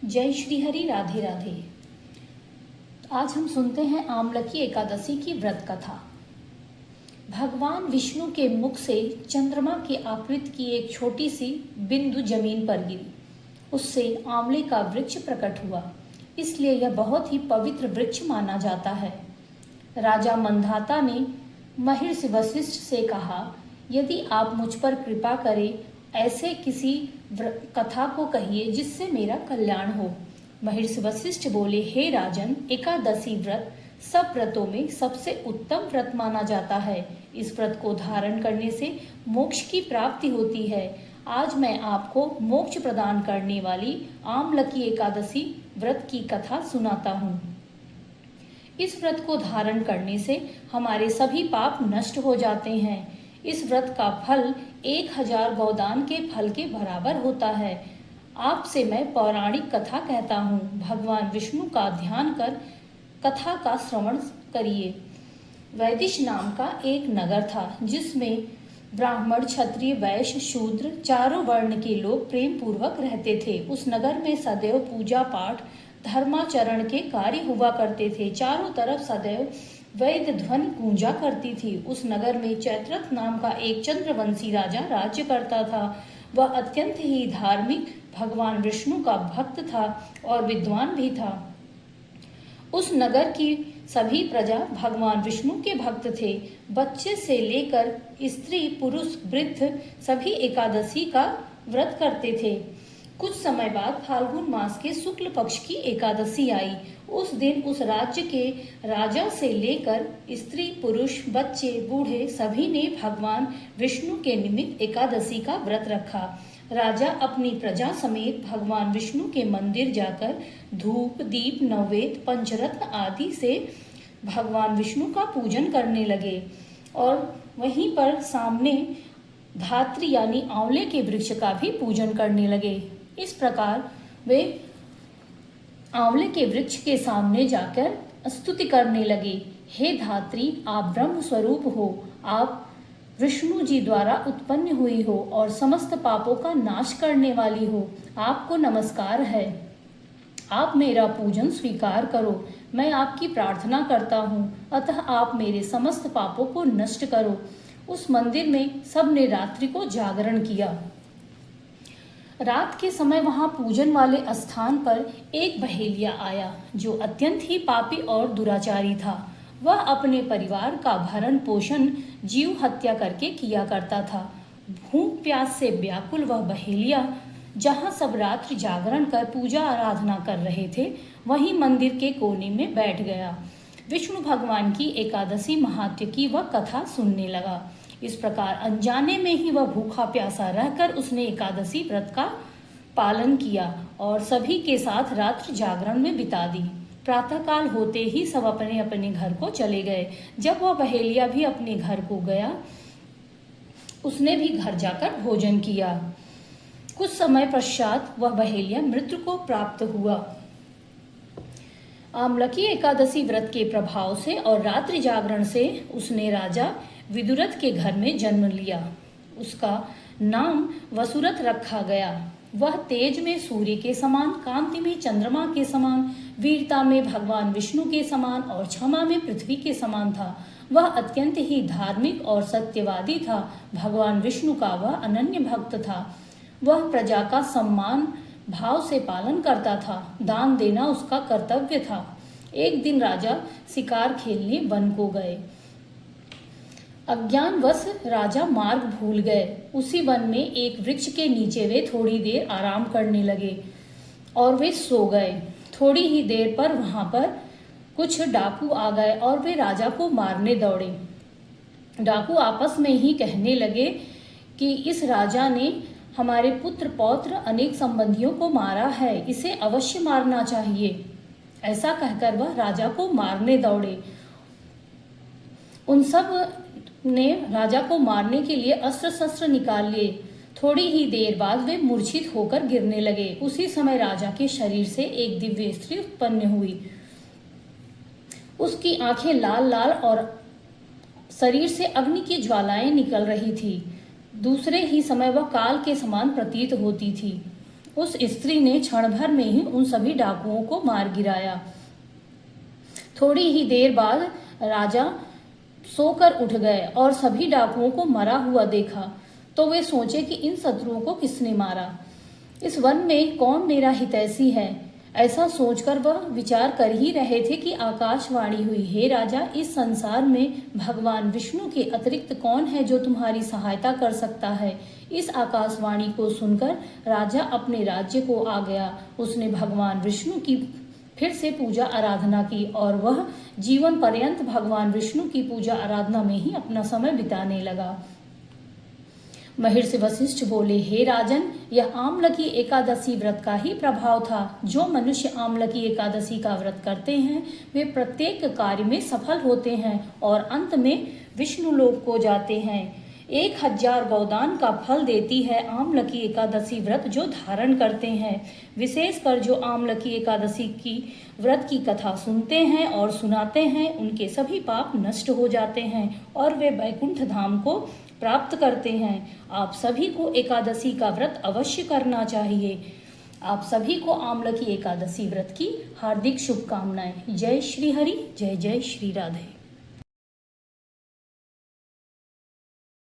जय श्री हरि, राधे राधे। आज हम सुनते हैं आमलकी एकादशी की व्रत कथा। भगवान विष्णु के मुख से चंद्रमा की आकृति की एक छोटी सी बिंदु जमीन पर गिरी। उससे आंवले का वृक्ष प्रकट हुआ, इसलिए यह बहुत ही पवित्र वृक्ष माना जाता है। राजा मंधाता ने महर्षि वशिष्ठ से कहा, यदि आप मुझ पर कृपा करें, ऐसे किसी कथा को कहिए जिससे मेरा कल्याण हो। महर्षि वशिष्ठ बोले, हे राजन, एकादशी व्रत सब व्रतों में सबसे उत्तम व्रत माना जाता है। इस व्रत को धारण करने से मोक्ष की प्राप्ति होती है। आज मैं आपको मोक्ष प्रदान करने वाली आमलकी एकादशी व्रत की कथा सुनाता हूँ। इस व्रत को धारण करने से हमारे सभी पाप नष्ट हो जाते हैं। इस व्रत का फल 1000 गोदान के फल के बराबर होता है। आपसे मैं पौराणिक कथा कहता हूँ। भगवान विष्णु का ध्यान कर कथा का श्रवण करिए। वैदिश नाम का एक नगर था, जिसमें ब्राह्मण, क्षत्रिय, वैश्य, शूद्र चारों वर्ण के लोग प्रेम पूर्वक रहते थे। उस नगर में सदैव पूजा पाठ, धर्माचरण के कार्य हुआ करते थे। चारों तरफ सदैव वैद ध्वनि गूंजा करती थी। उस नगर में चैत्रथ नाम का एक चंद्रवंशी राजा राज्य करता था। वह अत्यंत ही धार्मिक, भगवान विष्णु का भक्त था और विद्वान भी था। उस नगर की सभी प्रजा भगवान विष्णु के भक्त थे। बच्चे से लेकर स्त्री, पुरुष, वृद्ध सभी एकादशी का व्रत करते थे। कुछ समय बाद फाल्गुन मास के शुक्ल पक्ष की एकादशी आई। उस दिन उस राज्य के राजा से लेकर स्त्री, पुरुष, बच्चे, बूढ़े सभी ने भगवान विष्णु के निमित्त एकादशी का व्रत रखा। राजा अपनी प्रजा समेत भगवान विष्णु के मंदिर जाकर धूप, दीप, नैवेद्य, पंचरत्न आदि से भगवान विष्णु का पूजन करने लगे और वहीं पर सामने धात्री यानी आंवले के वृक्ष का भी पूजन करने लगे। इस प्रकार वे आंवले के वृक्ष के सामने जाकर स्तुति करने लगे, हे धात्री, आप ब्रह्म स्वरूप हो, आप विष्णु जी द्वारा उत्पन्न हुई हो और समस्त पापों का नाश करने वाली हो। आपको नमस्कार है, आप मेरा पूजन स्वीकार करो। मैं आपकी प्रार्थना करता हूँ, अतः आप मेरे समस्त पापों को नष्ट करो। उस मंदिर में सबने रात्रि को जागरण किया। रात के समय वहां पूजन वाले स्थान पर एक बहेलिया आया, जो अत्यंत ही पापी और दुराचारी था। वह अपने परिवार का भरण पोषण जीव हत्या करके किया करता था। भूख प्यास से व्याकुल वह बहेलिया जहां सब रात्रि जागरण कर पूजा आराधना कर रहे थे, वहीं मंदिर के कोने में बैठ गया। विष्णु भगवान की एकादशी महात्म्य की वह कथा सुनने लगा। इस प्रकार अनजाने में ही वह भूखा प्यासा रहकर उसने एकादशी व्रत का पालन किया और सभी के साथ रात्रि जागरण में बिता दी। प्रातःकाल होते ही सब अपने अपने घर को चले गए। जब वह बहेलिया भी अपने घर को गया, उसने भी घर जाकर भोजन किया। कुछ समय पश्चात वह बहेलिया मृत्यु को प्राप्त हुआ। आमलकी एकादशी व्रत के प्रभाव से और रात्रि जागरण से उसने राजा विदुरथ के घर में जन्म लिया। उसका नाम वसुरथ रखा गया। वह तेज में सूर्य के समान, कांति में चंद्रमा के समान, वीरता में भगवान विष्णु के समान और क्षमा में पृथ्वी के समान था। वह अत्यंत ही धार्मिक और सत्यवादी था। भगवान विष्णु का वह अनन्य भक्त था। वह प्रजा का सम्मान भाव से पालन करता था। दान देना उसका कर्तव्य था। एक दिन राजा शिकार खेलने वन को गए। अज्ञानवश राजा मार्ग भूल गए। उसी वन में एक वृक्ष के नीचे वे थोड़ी देर आराम करने लगे और वे सो गए। थोड़ी ही देर पर वहां पर कुछ डाकू आ गए और वे राजा को मारने दौड़े। डाकू आपस में ही कहने लगे कि इस राजा ने हमारे पुत्र पौत्र अनेक संबंधियों को मारा है, इसे अवश्य मारना चाहिए। ऐसा कहकर वह राजा को मारने दौड़े। उन सब ने राजा को मारने के लिए अस्त्र शस्त्र निकाल लिए। थोड़ी ही देर बाद वे मूर्छित होकर गिरने लगे। उसी समय राजा के शरीर से एक दिव्य स्त्री उत्पन्न हुई। उसकी आंखें लाल लाल और शरीर से अग्नि की ज्वालाएं निकल रही थी। दूसरे ही समय वह काल के समान प्रतीत होती थी। उस स्त्री ने क्षण भर में ही उन सभी डाकुओं को मार गिराया। थोड़ी ही देर बाद राजा सोकर उठ गए और सभी डाकुओं को मरा हुआ देखा तो वे सोचे कि इन शत्रुओं को किसने मारा, इस वन में कौन मेरा हितैषी है। ऐसा सोचकर वह विचार कर ही रहे थे कि आकाशवाणी हुई, हे राजा, इस संसार में भगवान विष्णु के अतिरिक्त कौन है जो तुम्हारी सहायता कर सकता है। इस आकाशवाणी को सुनकर राजा अपने राज्य को आ गया। उसने भगवान विष्णु की फिर से पूजा आराधना की और वह जीवन पर्यंत भगवान विष्णु की पूजा आराधना में ही अपना समय बिताने लगा। महर्षि वशिष्ठ बोले, हे राजन, यह आमलकी एकादशी व्रत का ही प्रभाव था। जो मनुष्य आमलकी एकादशी का व्रत करते हैं वे प्रत्येक कार्य में सफल होते हैं और अंत में विष्णु लोक को जाते हैं। 1000 गौदान का फल देती है आमलकी एकादशी व्रत जो धारण करते हैं। विशेषकर जो आमलकी एकादशी की व्रत की कथा सुनते हैं और सुनाते हैं उनके सभी पाप नष्ट हो जाते हैं और वे वैकुंठ धाम को प्राप्त करते हैं। आप सभी को एकादशी का व्रत अवश्य करना चाहिए। आप सभी को आमलकी एकादशी व्रत की हार्दिक शुभकामनाएं। जय श्री हरि, जय जय श्री राधे।